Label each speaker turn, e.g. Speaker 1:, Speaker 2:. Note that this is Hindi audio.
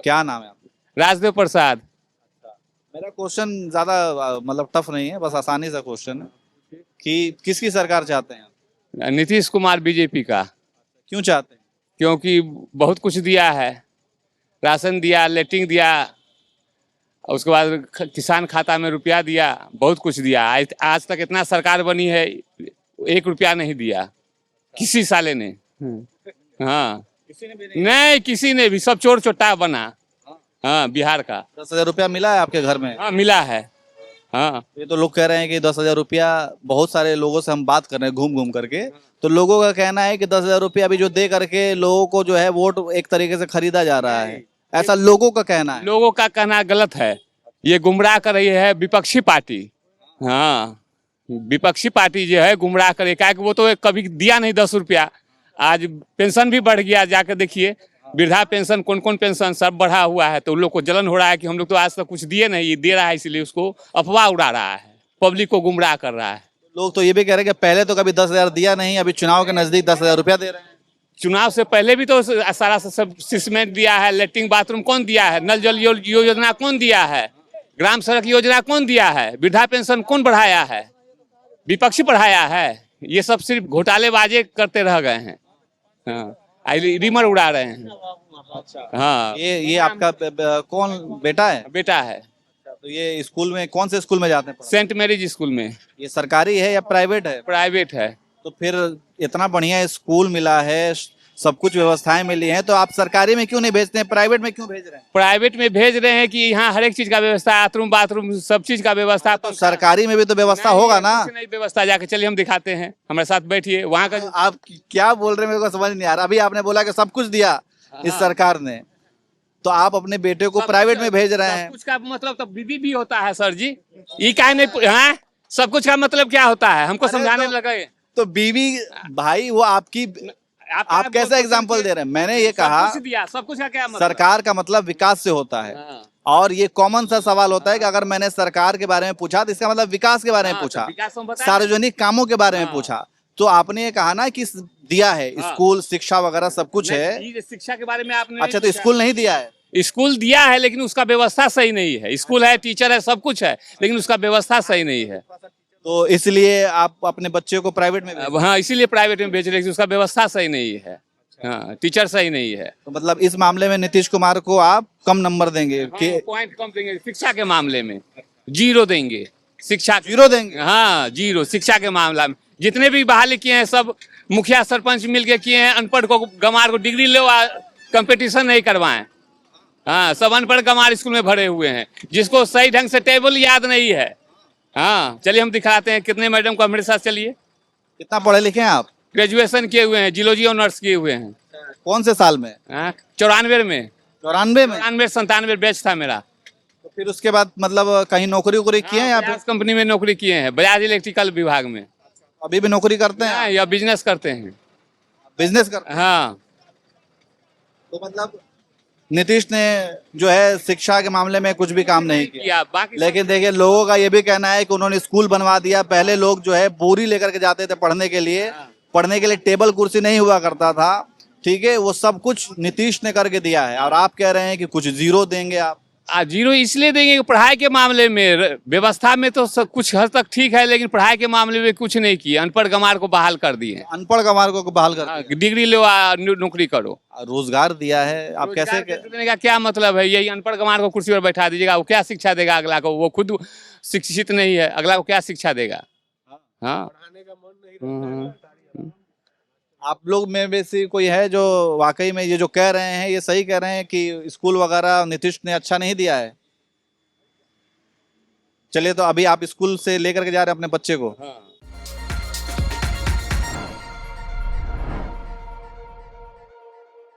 Speaker 1: क्या नाम है आपका?
Speaker 2: राजदेव प्रसाद।
Speaker 1: मेरा क्वेश्चन ज्यादा मतलब टफ नहीं है, बस आसानी सा क्वेश्चन है कि किसकी सरकार चाहते हैं आप?
Speaker 2: नीतीश कुमार बीजेपी का।
Speaker 1: क्यों चाहते हैं?
Speaker 2: क्योंकि बहुत कुछ दिया है, राशन दिया, लेटरिन दिया, उसके बाद किसान खाता में रुपया दिया, बहुत कुछ दिया। आज तक इतना सरकार बनी है, 1 रुपया नहीं दिया किसी साले ने। हाँ,
Speaker 1: किसी ने भी नहीं।
Speaker 2: नहीं किसी ने भी, सब चोर चोटा बना। हाँ, बिहार का।
Speaker 1: 10,000 रुपया मिला है आपके घर में?
Speaker 2: हाँ, मिला है। हाँ,
Speaker 1: ये तो लोग कह रहे हैं कि 10,000 रुपया, बहुत सारे लोगों से हम बात कर रहे हैं घूम घूम करके, तो लोगों का कहना है कि 10,000 रुपया अभी जो दे करके लोगों को जो है वोट एक तरीके से खरीदा जा रहा है, ऐसा लोगों का कहना है।
Speaker 2: लोगों का कहना गलत है, ये गुमराह कर रही है विपक्षी पार्टी। हाँ, विपक्षी पार्टी जो है गुमराह करे, क्या कि वो तो कभी दिया नहीं 10 रुपया। आज पेंशन भी बढ़ गया, जाकर देखिए वृद्धा पेंशन, कौन कौन पेंशन सब बढ़ा हुआ है, तो उन लोग को जलन हो रहा है कि हम लोग तो आज तक कुछ दिए नहीं, ये दे रहा है, इसलिए उसको अफवाह उड़ा रहा है, पब्लिक को गुमराह कर रहा है।
Speaker 1: लोग तो ये भी कह रहे हैं कि पहले तो कभी 10,000 दिया नहीं, अभी चुनाव के नजदीक 10,000 रुपया दे रहे हैं।
Speaker 2: चुनाव से पहले भी तो सारा सब सीमेंट दिया है, लेटरिन बाथरूम कौन दिया है, नल जल योजना कौन दिया है, ग्राम सड़क योजना कौन दिया है, वृद्धा पेंशन कौन बढ़ाया है, विपक्षी बढ़ाया है। ये सब सिर्फ घोटालेबाजी करते रह गए हैं। हाँ, रिमर उड़ा रहे हैं। हाँ,
Speaker 1: ये आपका कौन बेटा है?
Speaker 2: बेटा है,
Speaker 1: तो ये स्कूल में कौन से स्कूल में जाते हैं?
Speaker 2: सेंट मैरिज स्कूल में।
Speaker 1: ये सरकारी है या प्राइवेट है?
Speaker 2: प्राइवेट है।
Speaker 1: तो फिर इतना बढ़िया स्कूल मिला है, सब कुछ व्यवस्थाएं मिली हैं, तो आप सरकारी में क्यों नहीं भेजते हैं, प्राइवेट में क्यों भेज रहे हैं?
Speaker 2: प्राइवेट में भेज रहे हैं कि यहाँ हर एक चीज का व्यवस्था, बाथरूम बाथरूम सब चीज का व्यवस्था।
Speaker 1: तो सरकारी में भी तो व्यवस्था होगा ना?
Speaker 2: कुछ नहीं व्यवस्था, जाके चलिए हम दिखाते हैं, हमारे साथ बैठिए। वहाँ का
Speaker 1: आप क्या बोल रहे हैं मेरे को समझ नहीं आ रहा। अभी आपने बोला कि सब कुछ दिया इस सरकार ने, तो आप अपने बेटे को प्राइवेट में भेज रहे हैं।
Speaker 2: कुछ का मतलब तो बीबी भी होता है सर जी, ये क्या नहीं। हाँ, सब कुछ का मतलब क्या होता है, हमको समझाने लगे।
Speaker 1: तो बीवी भाई वो आपकी, आप कैसा एग्जाम्पल दे रहे हैं? मैंने ये कहा
Speaker 2: दिया, सब कुछ का क्या मतलब?
Speaker 1: सरकार का मतलब विकास से होता है।
Speaker 2: हाँ।
Speaker 1: और ये कॉमन सा सवाल होता है कि अगर मैंने सरकार के बारे में पूछा तो इसका मतलब विकास के बारे में पूछा, सार्वजनिक कामों के बारे में पूछा। तो आपने ये कहा ना कि दिया है, स्कूल शिक्षा वगैरह सब कुछ है।
Speaker 2: शिक्षा के बारे में आपने
Speaker 1: अच्छा, तो स्कूल नहीं दिया है?
Speaker 2: स्कूल दिया है, लेकिन उसका व्यवस्था सही नहीं है। स्कूल है, टीचर है, सब कुछ है, लेकिन उसका व्यवस्था सही नहीं है।
Speaker 1: तो इसलिए आप अपने बच्चे को प्राइवेट में
Speaker 2: हाँ, इसीलिए प्राइवेट में भेज रहे हैं, उसका व्यवस्था सही नहीं है। हाँ, टीचर सही नहीं है।
Speaker 1: तो मतलब इस मामले में नीतीश कुमार को आप कम नंबर देंगे कि
Speaker 2: पॉइंट कम देंगे? शिक्षा के मामले में 0 देंगे। शिक्षा
Speaker 1: 0 देंगे?
Speaker 2: हाँ, 0 शिक्षा के मामला में। जितने भी बहाली किए हैं सब मुखिया सरपंच मिलके किए हैं। अनपढ़ को गंवार को डिग्री लो, कंपटीशन नहीं करवाएं। हाँ, सब अनपढ़ गंवार स्कूल में भरे हुए हैं, जिसको सही ढंग से टेबल याद नहीं है। हाँ, चलिए हम दिखाते हैं कितने मैडम को हमारे साथ। चलिए।
Speaker 1: कितना पढ़े लिखे हैं आप?
Speaker 2: ग्रेजुएशन किए हुए हैं, जियोलॉजी ऑनर्स किए हुए हैं।
Speaker 1: कौन से साल में?
Speaker 2: 94 में।
Speaker 1: 94 में?
Speaker 2: 97 बैच था मेरा।
Speaker 1: तो फिर उसके बाद मतलब कहीं नौकरी वोकरी किए हैं?
Speaker 2: बजाज कंपनी में नौकरी किए हैं, बजाज इलेक्ट्रिकल विभाग में।
Speaker 1: अभी भी नौकरी करते हैं
Speaker 2: या बिजनेस करते हैं?
Speaker 1: बिजनेस करते हैं।
Speaker 2: हाँ।
Speaker 1: तो मतलब नीतीश ने जो है शिक्षा के मामले में कुछ भी काम नहीं किया। लेकिन देखिए लोगों का ये भी कहना है कि उन्होंने स्कूल बनवा दिया। पहले लोग जो है बोरी लेकर के जाते थे पढ़ने के लिए टेबल कुर्सी नहीं हुआ करता था, ठीक है, वो सब कुछ नीतीश ने करके दिया है। और आप कह रहे हैं कि कुछ 0 देंगे आप?
Speaker 2: 0 इसलिए देंगे कि पढ़ाई के मामले में, व्यवस्था में तो सब कुछ हद तक ठीक है, लेकिन पढ़ाई के मामले में कुछ नहीं किया। अनपढ़ गंवार को बहाल कर दिए।
Speaker 1: अनपढ़ गंवार को बहाल कर
Speaker 2: डिग्री लो, नौकरी करो।
Speaker 1: रोजगार दिया है, आप कैसे
Speaker 2: देने का क्या मतलब है? यही अनपढ़ गंवार को कुर्सी पर बैठा दीजिएगा, वो क्या शिक्षा देगा अगला को? वो खुद शिक्षित नहीं है, अगला को क्या शिक्षा देगा? हाँ,
Speaker 1: आप लोग में वैसे कोई है जो वाकई में ये जो कह रहे हैं ये सही कह रहे हैं कि स्कूल वगैरह नीतीश ने अच्छा नहीं दिया है? चलिए, तो अभी आप स्कूल से लेकर के जा रहे हैं अपने बच्चे को?
Speaker 2: हाँ।